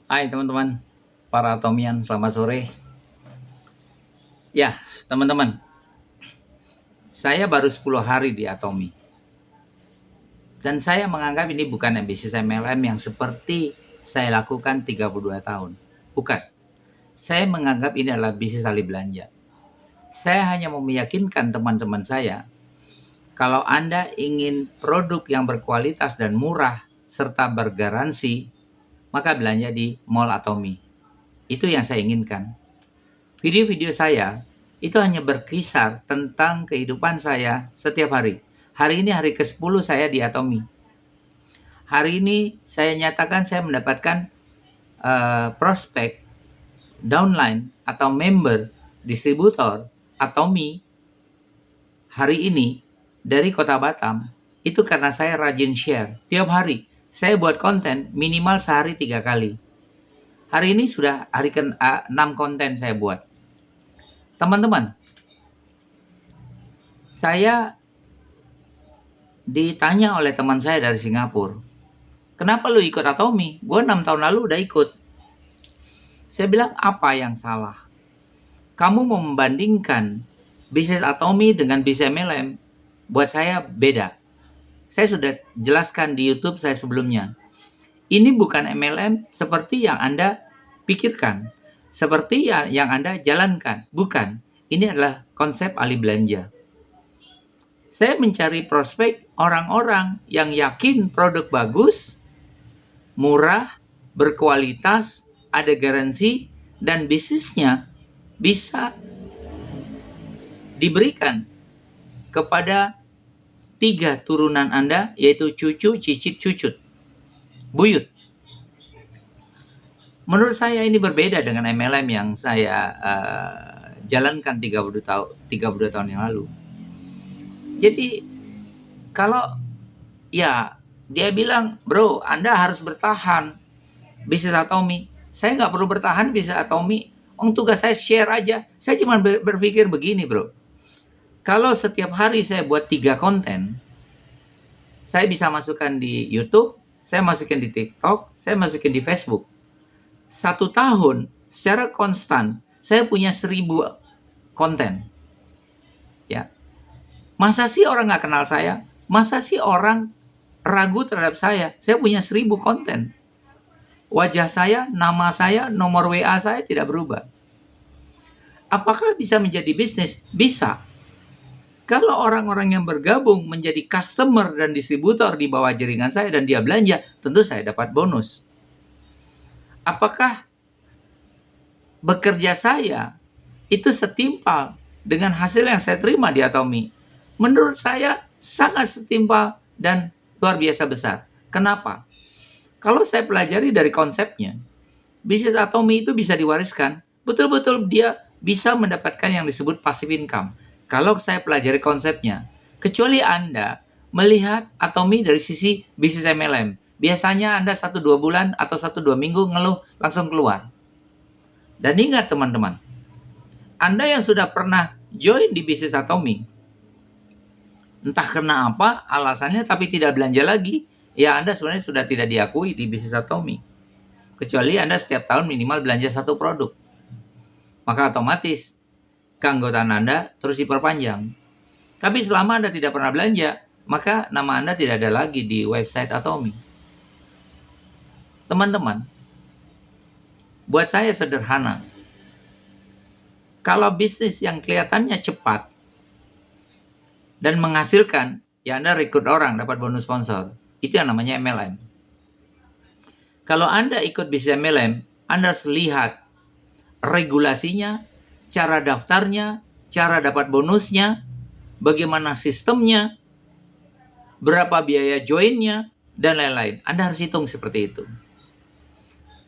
Hai teman-teman, para Atomian, selamat sore. Ya, teman-teman, saya baru 10 hari di Atomi. Dan saya menganggap ini bukan bisnis MLM yang seperti saya lakukan 32 tahun. Bukan. Saya menganggap ini adalah bisnis alih belanja. Saya hanya mau meyakinkan teman-teman saya, kalau Anda ingin produk yang berkualitas dan murah, serta bergaransi, maka belanja di Mall Atomi. Itu yang saya inginkan. Video-video saya itu hanya berkisar tentang kehidupan saya setiap hari. Hari ini hari ke-10 saya di Atomi. Hari ini saya nyatakan saya mendapatkan prospek, downline atau member, distributor Atomi hari ini dari Kota Batam. Itu karena saya rajin share. Tiap hari saya buat konten minimal sehari 3 kali. Hari ini sudah hari ke-6 konten saya buat. Teman-teman, saya ditanya oleh teman saya dari Singapura, kenapa lu ikut Atomi? Gue 6 tahun lalu udah ikut. Saya bilang, apa yang salah? Kamu mau membandingkan bisnis Atomi dengan bisnis MLM, buat saya beda. Saya sudah jelaskan di YouTube saya sebelumnya. Ini bukan MLM seperti yang Anda pikirkan, seperti yang Anda jalankan. Bukan. Ini adalah konsep alih belanja. Saya mencari prospek orang-orang yang yakin produk bagus, murah, berkualitas, ada garansi, dan bisnisnya bisa diberikan kepada 3 turunan Anda, yaitu cucu, cicit, cucut, buyut. Menurut saya ini berbeda dengan MLM yang saya jalankan 32 tahun yang lalu. Jadi kalau ya dia bilang, bro, Anda harus bertahan bisnis Atomi. Saya nggak perlu bertahan bisnis Atomi. Tugas saya share aja. Saya cuma berpikir begini, bro. Kalau setiap hari saya buat 3 konten, saya bisa masukkan di YouTube, saya masukin di TikTok, saya masukin di Facebook. 1 tahun secara konstan saya punya 1000 konten. Ya, masa sih orang nggak kenal saya? Masa sih orang ragu terhadap saya? Saya punya 1000 konten. Wajah saya, nama saya, nomor WA saya tidak berubah. Apakah bisa menjadi bisnis? Bisa. Kalau orang-orang yang bergabung menjadi customer dan distributor di bawah jaringan saya dan dia belanja, tentu saya dapat bonus. Apakah bekerja saya itu setimpal dengan hasil yang saya terima di Atomi? Menurut saya sangat setimpal dan luar biasa besar. Kenapa? Kalau saya pelajari dari konsepnya, bisnis Atomi itu bisa diwariskan. Betul-betul dia bisa mendapatkan yang disebut passive income. Kalau saya pelajari konsepnya, kecuali Anda melihat Atomi dari sisi bisnis MLM. Biasanya Anda 1-2 bulan atau 1-2 minggu ngeluh langsung keluar. Dan ingat teman-teman, Anda yang sudah pernah join di bisnis Atomi, entah karena apa alasannya tapi tidak belanja lagi, ya Anda sebenarnya sudah tidak diakui di bisnis Atomi. Kecuali Anda setiap tahun minimal belanja 1 produk. Maka otomatis keanggotaan Anda terus diperpanjang. Tapi selama Anda tidak pernah belanja, maka nama Anda tidak ada lagi di website Atomi. Teman-teman, buat saya sederhana. Kalau bisnis yang kelihatannya cepat dan menghasilkan, ya Anda rekrut orang, dapat bonus sponsor. Itu yang namanya MLM. Kalau Anda ikut bisnis MLM, Anda harus lihat regulasinya, cara daftarnya, cara dapat bonusnya, bagaimana sistemnya, berapa biaya joinnya, dan lain-lain. Anda harus hitung seperti itu.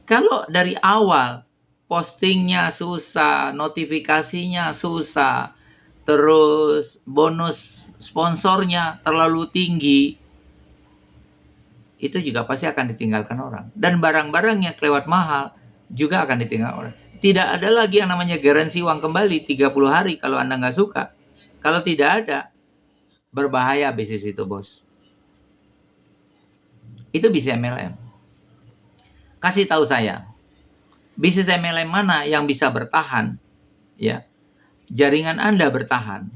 Kalau dari awal postingnya susah, notifikasinya susah, terus bonus sponsornya terlalu tinggi, itu juga pasti akan ditinggalkan orang. Dan barang-barang yang kelewat mahal juga akan ditinggalkan orang. Tidak ada lagi yang namanya garansi uang kembali 30 hari kalau Anda nggak suka. Kalau tidak ada, berbahaya bisnis itu, bos. Itu bisa MLM. Kasih tahu saya, bisnis MLM mana yang bisa bertahan, ya, jaringan Anda bertahan,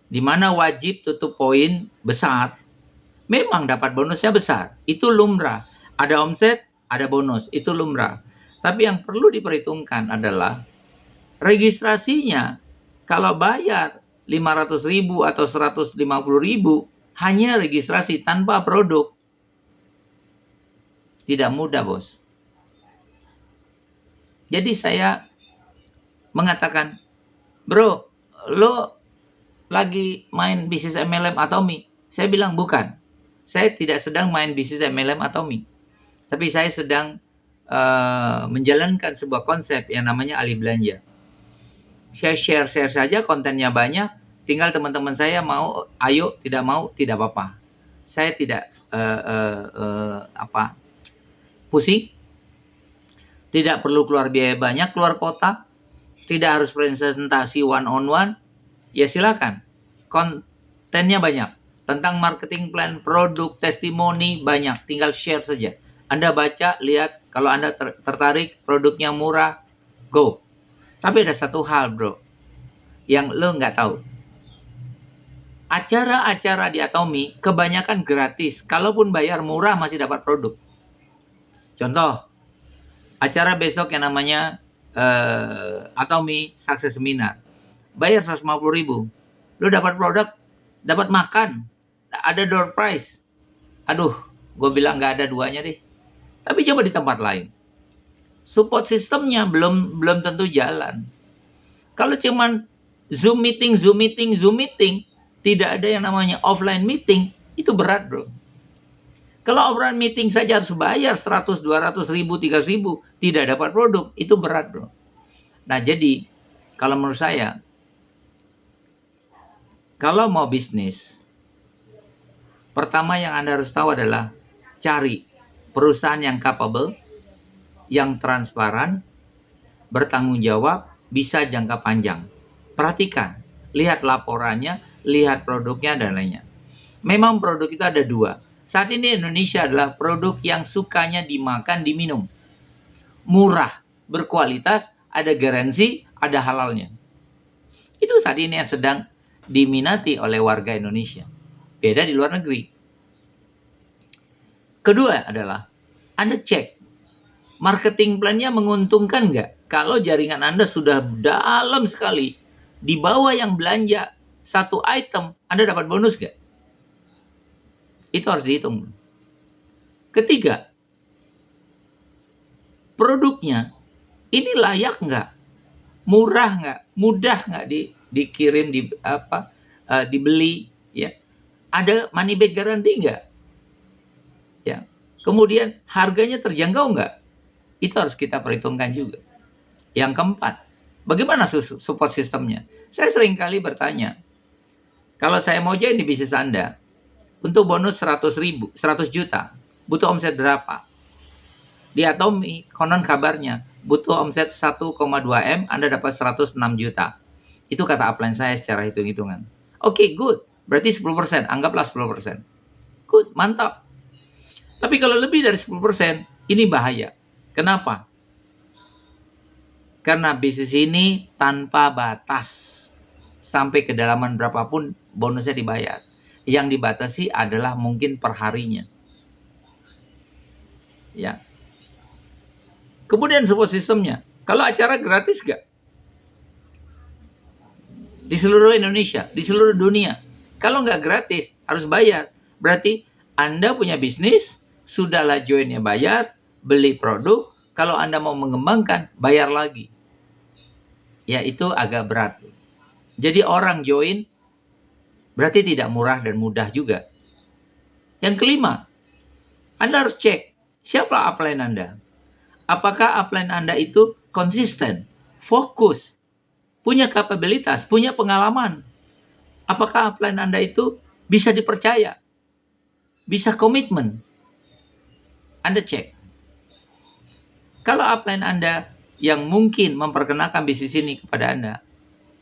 di mana wajib tutup poin besar, memang dapat bonusnya besar, itu lumrah. Ada omset, ada bonus, itu lumrah. Tapi yang perlu diperhitungkan adalah registrasinya. Kalau bayar 500.000 atau 150.000 hanya registrasi tanpa produk, tidak mudah, bos. Jadi saya mengatakan, bro, lo lagi main bisnis MLM Atomi? Saya bilang bukan. Saya tidak sedang main bisnis MLM Atomi. Tapi saya sedang menjalankan sebuah konsep yang namanya alih belanja. Saya share saja, kontennya banyak. Tinggal teman-teman saya mau, ayo, tidak mau, tidak apa-apa. Saya tidak pusing. Tidak perlu keluar biaya banyak, keluar kota. Tidak harus presentasi one on one. Ya silakan. Kontennya banyak. Tentang marketing plan, produk, testimoni banyak. Tinggal share saja. Anda baca, lihat. Kalau Anda tertarik, produknya murah, go. Tapi ada satu hal, bro, yang lo nggak tahu. Acara-acara di Atomi kebanyakan gratis. Kalaupun bayar murah masih dapat produk. Contoh, acara besok yang namanya Atomi Success Seminar. Bayar 150.000. Lo dapat produk, dapat makan, ada door prize. Aduh, gue bilang nggak ada duanya deh. Tapi coba di tempat lain. Support sistemnya belum tentu jalan. Kalau cuman Zoom meeting, tidak ada yang namanya offline meeting, itu berat, bro. Kalau offline meeting saja harus bayar 100, 200 ribu, 300 ribu, tidak dapat produk, itu berat, bro. Nah, jadi kalau menurut saya, kalau mau bisnis, pertama yang Anda harus tahu adalah cari perusahaan yang capable, yang transparan, bertanggung jawab, bisa jangka panjang. Perhatikan, lihat laporannya, lihat produknya, dan lainnya. Memang produk itu ada dua. Saat ini Indonesia adalah produk yang sukanya dimakan, diminum. Murah, berkualitas, ada garansi, ada halalnya. Itu saat ini yang sedang diminati oleh warga Indonesia. Beda di luar negeri. Kedua adalah, Anda cek, marketing plan-nya menguntungkan nggak? Kalau jaringan Anda sudah dalam sekali, di bawah yang belanja satu item, Anda dapat bonus nggak? Itu harus dihitung. Ketiga, produknya ini layak nggak? Murah nggak? Mudah nggak dikirim, dibeli? Ya, ada money back guarantee nggak? Ya, kemudian harganya terjangkau nggak? Itu harus kita perhitungkan juga. Yang keempat, bagaimana support sistemnya? Saya sering kali bertanya, kalau saya mau join di bisnis Anda, untuk bonus 100 juta, butuh omset berapa? Di Atomi, konon kabarnya, butuh omset 1,2 M, Anda dapat 106 juta. Itu kata upline saya secara hitung-hitungan. Oke, good. Berarti 10%, anggaplah 10%. Good, mantap. Tapi kalau lebih dari 10%, ini bahaya. Kenapa? Karena bisnis ini tanpa batas. Sampai kedalaman berapapun bonusnya dibayar. Yang dibatasi adalah mungkin perharinya. Ya. Kemudian support sistemnya. Kalau acara gratis nggak? Di seluruh Indonesia, di seluruh dunia. Kalau nggak gratis, harus bayar. Berarti Anda punya bisnis, sudahlah joinnya bayar, beli produk. Kalau Anda mau mengembangkan, bayar lagi. Ya, itu agak berat. Jadi orang join berarti tidak murah dan mudah juga. Yang kelima, Anda harus cek siapa upline Anda. Apakah upline Anda itu konsisten, fokus, punya kapabilitas, punya pengalaman. Apakah upline Anda itu bisa dipercaya, bisa komitmen. Anda cek. Kalau upline Anda yang mungkin memperkenalkan bisnis ini kepada Anda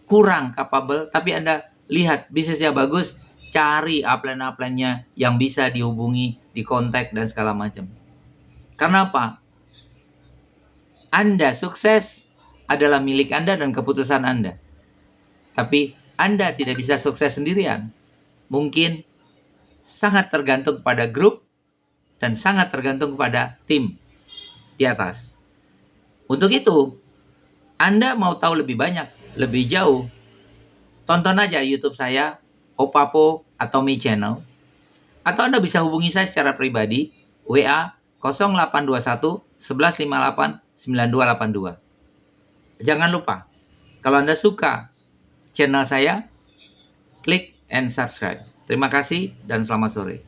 kurang capable, tapi Anda lihat bisnisnya bagus, cari upline-upline-nya yang bisa dihubungi, dikontak, dan segala macam. Karena apa? Anda sukses adalah milik Anda dan keputusan Anda. Tapi Anda tidak bisa sukses sendirian. Mungkin sangat tergantung pada grup dan sangat tergantung pada tim di atas. Untuk itu, Anda mau tahu lebih banyak, lebih jauh, tonton aja YouTube saya, Opapo atau Mi Channel. Atau Anda bisa hubungi saya secara pribadi, WA 0821 1158 9282. Jangan lupa, kalau Anda suka channel saya, klik and subscribe. Terima kasih dan selamat sore.